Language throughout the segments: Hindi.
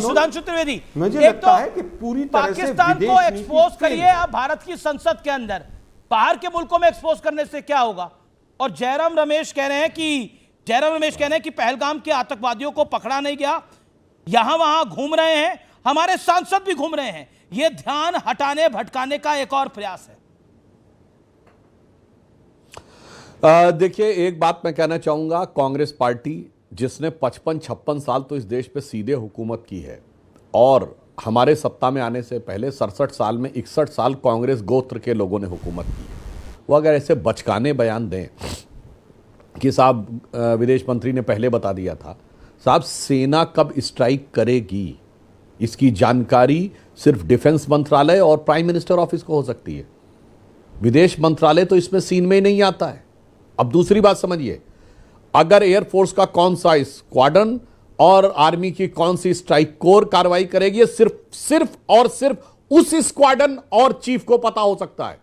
सुधांशु त्रिवेदी, मुझे एक लगता तो है कि पूरी तरह से पाकिस्तान विदेश को नीति एक्सपोज फेल करिए है। आप भारत की संसद के अंदर, बाहर के मुल्कों में एक्सपोज करने से क्या होगा? और जयराम रमेश कह रहे हैं कि पहलगाम के आतंकवादियों को पकड़ा नहीं गया, यहां वहां घूम रहे हैं, हमारे सांसद भी घूम रहे हैं। यह ध्यान हटाने भटकाने का एक और प्रयास है। देखिए, एक बात मैं कहना चाहूंगा, कांग्रेस पार्टी जिसने 55-56 साल तो इस देश पे सीधे हुकूमत की है, और हमारे सत्ता में आने से पहले 67 साल में 61 साल कांग्रेस गोत्र के लोगों ने हुकूमत की, वो अगर ऐसे बचकाने बयान दें कि साहब विदेश मंत्री ने पहले बता दिया था, साहब सेना कब स्ट्राइक करेगी इसकी जानकारी सिर्फ डिफेंस मंत्रालय और प्राइम मिनिस्टर ऑफिस को हो सकती है। विदेश मंत्रालय तो इसमें सीन में ही नहीं आता है। अब दूसरी बात समझिए, अगर एयरफोर्स का कौन सा स्क्वाड्रन और आर्मी की कौन सी स्ट्राइक कोर कार्रवाई करेगी, सिर्फ और सिर्फ उस स्क्वाड्रन और चीफ को पता हो सकता है,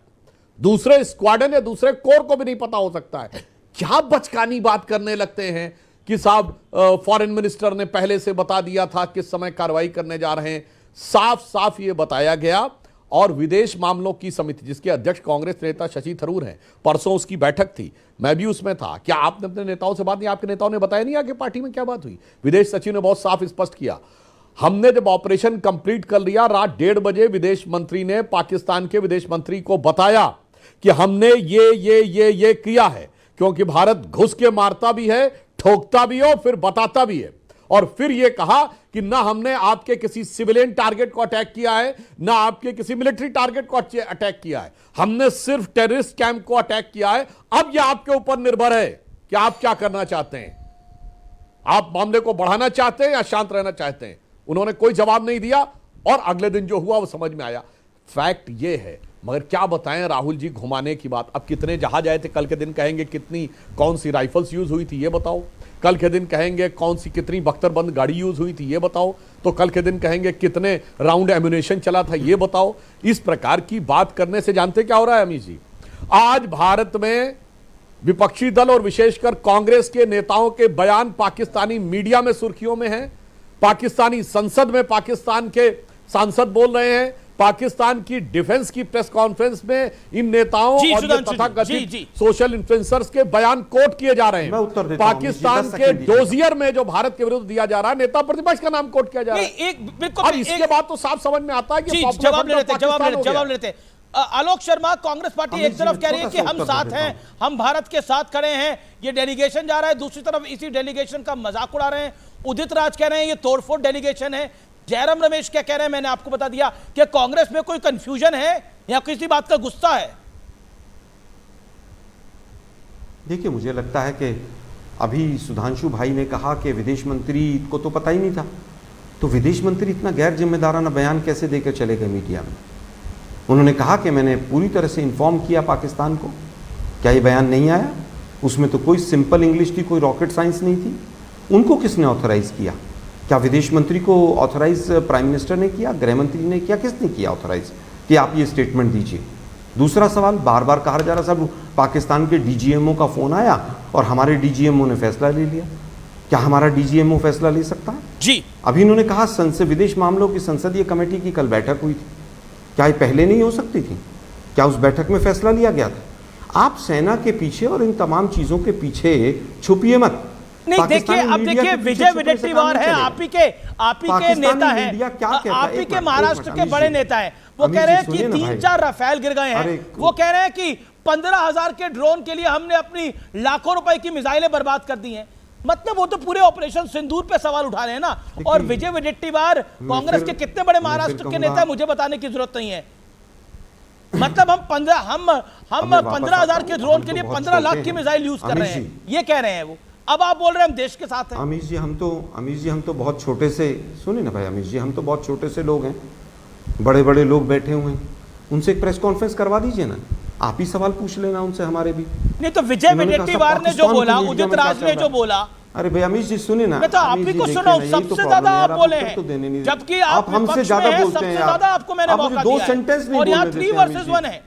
दूसरे स्क्वाड्रन या दूसरे कोर को भी नहीं पता हो सकता है। क्या बचकानी बात करने लगते हैं कि साहब फॉरेन मिनिस्टर ने पहले से बता दिया था किस समय कार्रवाई करने जा रहे हैं। साफ साफ ये बताया गया, और विदेश मामलों की समिति जिसके अध्यक्ष कांग्रेस नेता शशि थरूर हैं, परसों उसकी बैठक थी, मैं भी उसमें था। क्या आपने अपने नेताओं से बात नहीं, आपके नेताओं ने बताया नहीं आगे पार्टी में क्या बात हुई? विदेश सचिव ने बहुत साफ स्पष्ट किया। हमने जब ऑपरेशन कंप्लीट कर लिया, रात 1:30 बजे विदेश मंत्री ने पाकिस्तान के विदेश मंत्री को बताया कि हमने ये किया है, क्योंकि भारत घुस के मारता भी है, ठोकता भी है और फिर बताता भी है। और फिर यह कहा कि ना हमने आपके किसी सिविलियन टारगेट को अटैक किया है, ना आपके किसी मिलिट्री टारगेट को अटैक किया है, हमने सिर्फ टेररिस्ट कैंप को अटैक किया है। अब यह आपके ऊपर निर्भर है कि आप क्या करना चाहते हैं, आप मामले को बढ़ाना चाहते हैं या शांत रहना चाहते हैं। उन्होंने कोई जवाब नहीं दिया, और अगले दिन जो हुआ वो समझ में आया। फैक्ट ये है, मगर क्या बताएं, राहुल जी घुमाने की बात। अब कितने जहाज आए थे, कल के दिन कहेंगे कौन सी राइफल्स यूज हुई थी ये बताओ, कल के दिन कहेंगे कितनी बख्तरबंद गाड़ी यूज हुई थी ये बताओ, तो कल के दिन कहेंगे कितने राउंड एम्यूनेशन चला था ये बताओ। इस प्रकार की बात करने से जानते क्या हो रहा है अमीश जी, आज भारत में विपक्षी दल और विशेषकर कांग्रेस के नेताओं के बयान पाकिस्तानी मीडिया में सुर्खियों में है, पाकिस्तानी संसद में पाकिस्तान के सांसद बोल रहे हैं, पाकिस्तान की डिफेंस की प्रेस कॉन्फ्रेंस में इन नेताओं और तथाकथित सोशल इन्फ्लुएंसर्स के बयान कोट किए जा रहे हैं। पाकिस्तान के डोजियर में जो भारत के विरुद्ध दिया जा रहा है, नेता प्रतिपक्ष का नाम कोट किया जा रहा है। और इसके बाद तो साफ समझ में आता है कि जवाब लेते आलोक शर्मा, कांग्रेस पार्टी एक तरफ कह रही है कि हम साथ हैं, हम भारत के साथ खड़े हैं, ये डेलीगेशन जा रहा है, दूसरी तरफ इसी डेलीगेशन का मजाक उड़ा रहे हैं। उदित राज कह रहे हैं ये तोड़फोड़ डेलीगेशन है। जयराम रमेश क्या कह रहे हैं, मैंने आपको बता दिया कि कांग्रेस में कोई कंफ्यूजन है या किसी बात का गुस्सा है। देखिए, मुझे लगता है कि अभी सुधांशु भाई ने कहा कि विदेश मंत्री को तो पता ही नहीं था, तो विदेश मंत्री इतना गैर जिम्मेदाराना बयान कैसे देकर चले गए मीडिया में? उन्होंने कहा कि मैंने पूरी तरह से इन्फॉर्म किया पाकिस्तान को। क्या ये बयान नहीं आया? उसमें तो कोई सिंपल इंग्लिश थी, कोई रॉकेट साइंस नहीं थी। उनको किसने ऑथराइज किया? क्या विदेश मंत्री को ऑथराइज प्राइम मिनिस्टर ने किया, गृह मंत्री ने किया, किसने किया ऑथराइज कि आप ये स्टेटमेंट दीजिए? दूसरा सवाल, बार बार कहा जा रहा साहब पाकिस्तान के डीजीएमओ का फोन आया और हमारे डीजीएमओ ने फैसला ले लिया। क्या हमारा डीजीएमओ फैसला ले सकता है जी? अभी इन्होंने कहा संसद विदेश मामलों की संसदीय कमेटी की कल बैठक हुई थी, क्या ये पहले नहीं हो सकती थी? क्या उस बैठक में फैसला लिया गया था? आप सेना के पीछे और इन तमाम चीजों के पीछे छुपिए मत। नहीं, देखिए, अब देखिए, विजय वडेट्टीवार है, आप ही के नेता हैं, आप ही के महाराष्ट्र के बड़े नेता हैं। वो कह रहे हैं कि 3-4 राफेल गिर गए हैं। वो कह रहे हैं कि 15,000 के ड्रोन के लिए हमने अपनी लाखों रुपए की मिसाइलें बर्बाद कर दी हैं। मतलब वो तो पूरे ऑपरेशन सिंदूर पे सवाल उठा रहे हैं ना। और विजय वडेट्टीवार कांग्रेस के कितने बड़े महाराष्ट्र के नेता मुझे बताने की जरूरत नहीं है। मतलब हम 15,000 के ड्रोन के लिए 15 लाख की मिसाइल यूज कर रहे हैं, ये कह रहे हैं वो। अब आप बोल रहे हैं हम देश के साथ हैं। अमीश जी हम तो बहुत छोटे से, सुनिए ना भाई अमीश जी, हम तो बहुत छोटे से लोग हैं, बड़े बड़े लोग बैठे हुए हैं, उनसे एक प्रेस कॉन्फ्रेंस करवा दीजिए ना, आप ही सवाल पूछ लेना उनसे, हमारे भी नहीं। तो विजय वडेट्टीवार ने जो बोला, उदित राज ने जो बोला, अरे भाई अमीश जी सुनिए ना, मैं तो आप ही को सुना हूं, सबसे ज्यादा आप बोले हैं, जबकि आप हमसे ज्यादा बोलते हैं। सबसे ज्यादा आपको मैंने मौका दिया है, और यहाँ 3 वर्सेस 1 है।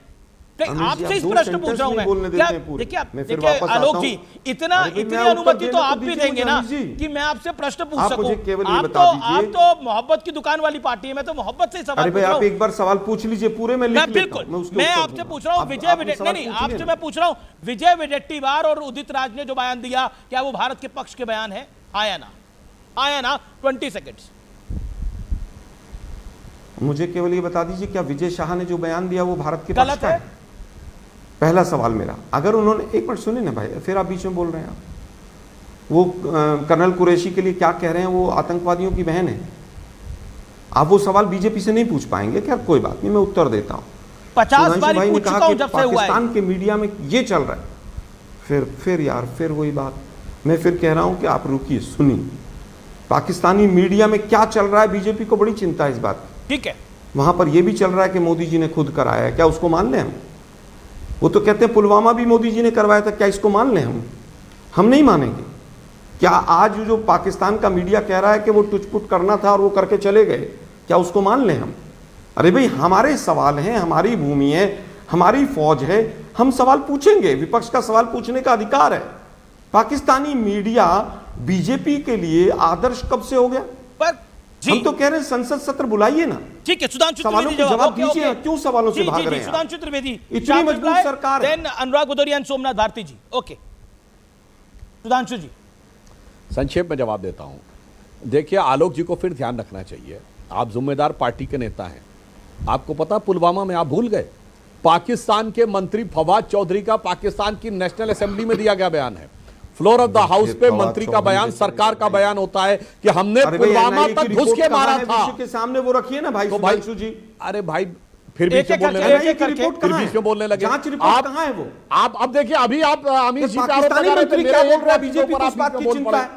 आपसे इस प्रश्न पूछ रहा हूं मैं। क्या देखिए आलोक जी, इतनी अनुमति तो आप भी देंगे ना कि मैं आपसे प्रश्न पूछ सकूं। आप तो मोहब्बत की दुकान वाली पार्टी है, मैं तो मोहब्बत से सवाल पूछ रहा हूं। आप एक बार सवाल पूछ लीजिए, पूरे में लिख लेता हूं। मैं आपसे पूछ रहा हूं विजय नहीं, आपसे मैं पूछ रहा हूं विजय वडेट्टीवार और उदित राज ने जो बयान दिया, क्या वो भारत के पक्ष के बयान है? आया ना 20 सेकंड्स। मुझे केवल ये बता दीजिए, क्या विजय शाह ने जो बयान दिया वो भारत के पक्ष का है? पहला सवाल मेरा। अगर उन्होंने, एक मिनट सुनिए ना भाई, फिर आप बीच में बोल रहे हैं। वो कर्नल कुरैशी के लिए क्या कह रहे हैं, वो आतंकवादियों की बहन है। आप वो सवाल बीजेपी से नहीं पूछ पाएंगे। क्या, कोई बात नहीं, मैं उत्तर देता हूं। 50 बार पूछ चुका हूं जब से हुआ है। पाकिस्तान के मीडिया में ये चल रहा है। फिर वही बात। मैं फिर कह रहा हूं कि आप रुकिए, सुनिए। पाकिस्तानी मीडिया में क्या चल रहा है, बीजेपी को बड़ी चिंता है इस बात। ठीक है, वहां पर यह भी चल रहा है कि मोदी जी ने खुद कराया है। क्या उसको मान लें हम? वो तो कहते हैं पुलवामा भी मोदी जी ने करवाया था। क्या इसको मान लें हम नहीं मानेंगे। क्या आज जो पाकिस्तान का मीडिया कह रहा है कि वो टुचपुट करना था और वो करके चले गए, क्या उसको मान लें हम? अरे भाई, हमारे सवाल हैं, हमारी भूमि है, हमारी फौज है, हम सवाल पूछेंगे। विपक्ष का सवाल पूछने का अधिकार है। पाकिस्तानी मीडिया बीजेपी के लिए आदर्श कब से हो गया? पर हम तो कह रहे हैं संसद सत्र बुलाइए ना। ठीक है, सुधांशु सवालों के जवाब दीजिए। क्यों सवालों से भाग रहे हैं? सुधांशु त्रिवेदी, इतनी मजबूत सरकार है। अनुराग भदौरिया और सोमनाथ भारती जी। ओके सुधांशु जी, संक्षेप में जवाब देता हूं। देखिए, आलोक जी को फिर ध्यान रखना चाहिए, आप जिम्मेदार पार्टी के नेता हैं। आपको पता पुलवामा में आप भूल गए, पाकिस्तान के मंत्री फवाद चौधरी का पाकिस्तान की नेशनल असेंबली में दिया गया बयान है। फ्लोर ऑफ द हाउस पे मंत्री का बयान, सरकार का बयान होता है कि हमने पुलवामा तक घुस के मारा था। के सामने वो रखिए ना भाई। तो भाई जी, अरे भाई, फिर बीच में बोलने लगे, फिर बीच में बोलने लगे। जांच रिपोर्ट कहां है वो? आप अब देखिए, अभी आप अमित जी पे आरोप लगा रहे थे, क्या बोल रहा है बीजेपी को? इस बात की चिंता है।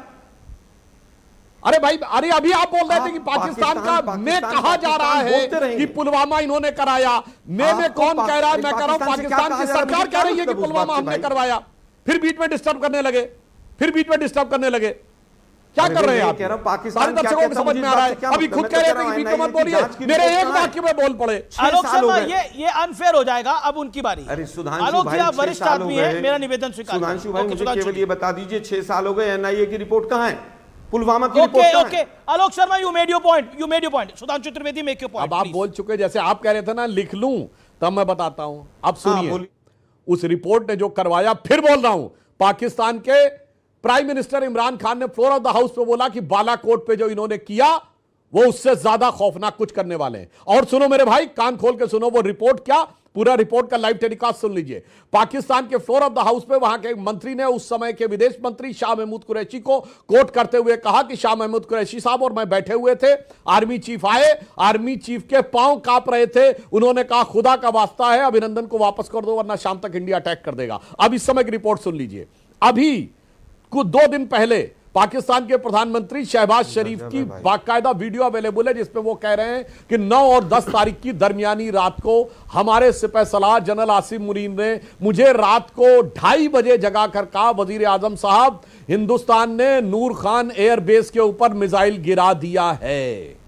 अरे भाई, अरे अभी आप बोल रहे थे कि पाकिस्तान का मैं कहा जा रहा है कि पुलवामा इन्होंने कराया। मैं कौन कह रहा है? मैं कह रहा हूं पाकिस्तान की सरकार कह रही है कि पुलवामा हमने करवाया। फिर बीच में डिस्टर्ब करने लगे, क्या कर रहे हैं आप? कह रहा हूं पाकिस्तान दर्शकों को समझ में आ रहा है। अभी खुद कह रहे थे कि बीच में मत बोलिए, मेरे एक वाक्य में बोल पड़े। आलोक शर्मा, ये अनफेयर हो जाएगा। अब उनकी बारी। अरे सुधांशु आलोक भाई, जी, आप वरिष्ठ आदमी हैं, मेरा निवेदन स्वीकार। सुधांशु भाई, मुझे केवल ये बता दीजिए, 6 साल हो गए, एनआईए की रिपोर्ट कहां है? पुलवामा की रिपोर्ट कहां है? Alok Sharma, you made your point. Sudhanshu Trivedi, make your point. अब आप बोल चुके, जैसे आप कह रहे थे ना लिख लूं, तब मैं बताता हूं। अब सुनिए, उस रिपोर्ट ने जो करवाया, फिर बोल रहा हूं, पाकिस्तान के प्राइम मिनिस्टर इमरान खान ने फ्लोर ऑफ द हाउस पे बोला कि बालाकोट पे जो इन्होंने किया वो उससे ज्यादा खौफनाक कुछ करने वाले हैं। और सुनो मेरे भाई, कान खोल के सुनो, वो रिपोर्ट क्या, पूरा रिपोर्ट का लाइव टेलीकास्ट सुन लीजिए। पाकिस्तान के फ्लोर ऑफ द हाउस पे वहां के मंत्री ने उस समय के विदेश मंत्री शाह महमूद कुरैशी को कोट करते हुए कहा कि शाह महमूद कुरैशी साहब और मैं बैठे हुए थे, आर्मी चीफ आए, आर्मी चीफ के पांव कांप रहे थे। उन्होंने कहा खुदा का वास्ता है, अभिनंदन को वापस कर दो वरना शाम तक इंडिया अटैक कर देगा। अब इस समय की रिपोर्ट सुन लीजिए। अभी कुछ 2 दिन पहले पाकिस्तान के प्रधानमंत्री शहबाज शरीफ की बाकायदा वीडियो अवेलेबल है, जिसपे वो कह रहे हैं कि 9 और 10 तारीख की दरमियानी रात को हमारे सिपह सलाह जनरल आसिम मुनीर ने मुझे रात को 2:30 बजे जगा कर कहा, वजीर आजम साहब, हिंदुस्तान ने नूर खान एयरबेस के ऊपर मिसाइल गिरा दिया है।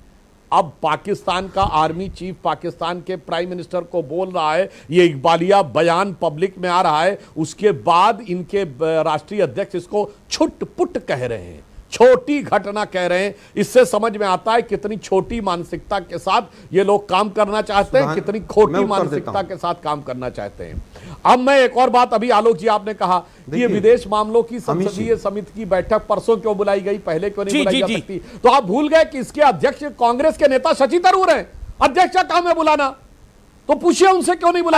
अब पाकिस्तान का आर्मी चीफ पाकिस्तान के प्राइम मिनिस्टर को बोल रहा है, ये इकबालिया बयान पब्लिक में आ रहा है, उसके बाद इनके राष्ट्रीय अध्यक्ष इसको छुट-पुट कह रहे हैं, छोटी घटना कह रहे हैं। इससे समझ में आता है कितनी छोटी मानसिकता के साथ ये लोग काम करना चाहते हैं, कितनी खोटी मानसिकता के साथ काम करना चाहते हैं। अब मैं एक और बात, अभी आलोक जी आपने कहा कि ये विदेश मामलों की संसदीय समिति की बैठक परसों क्यों बुलाई गई, पहले क्यों नहीं बुलाई जा सकती? तो आप भूल गए कि इसके अध्यक्ष कांग्रेस के नेता शशि थरूर हैं। अध्यक्ष का काम है बुलाना, तो पूछिए उनसे क्यों नहीं बुलाया।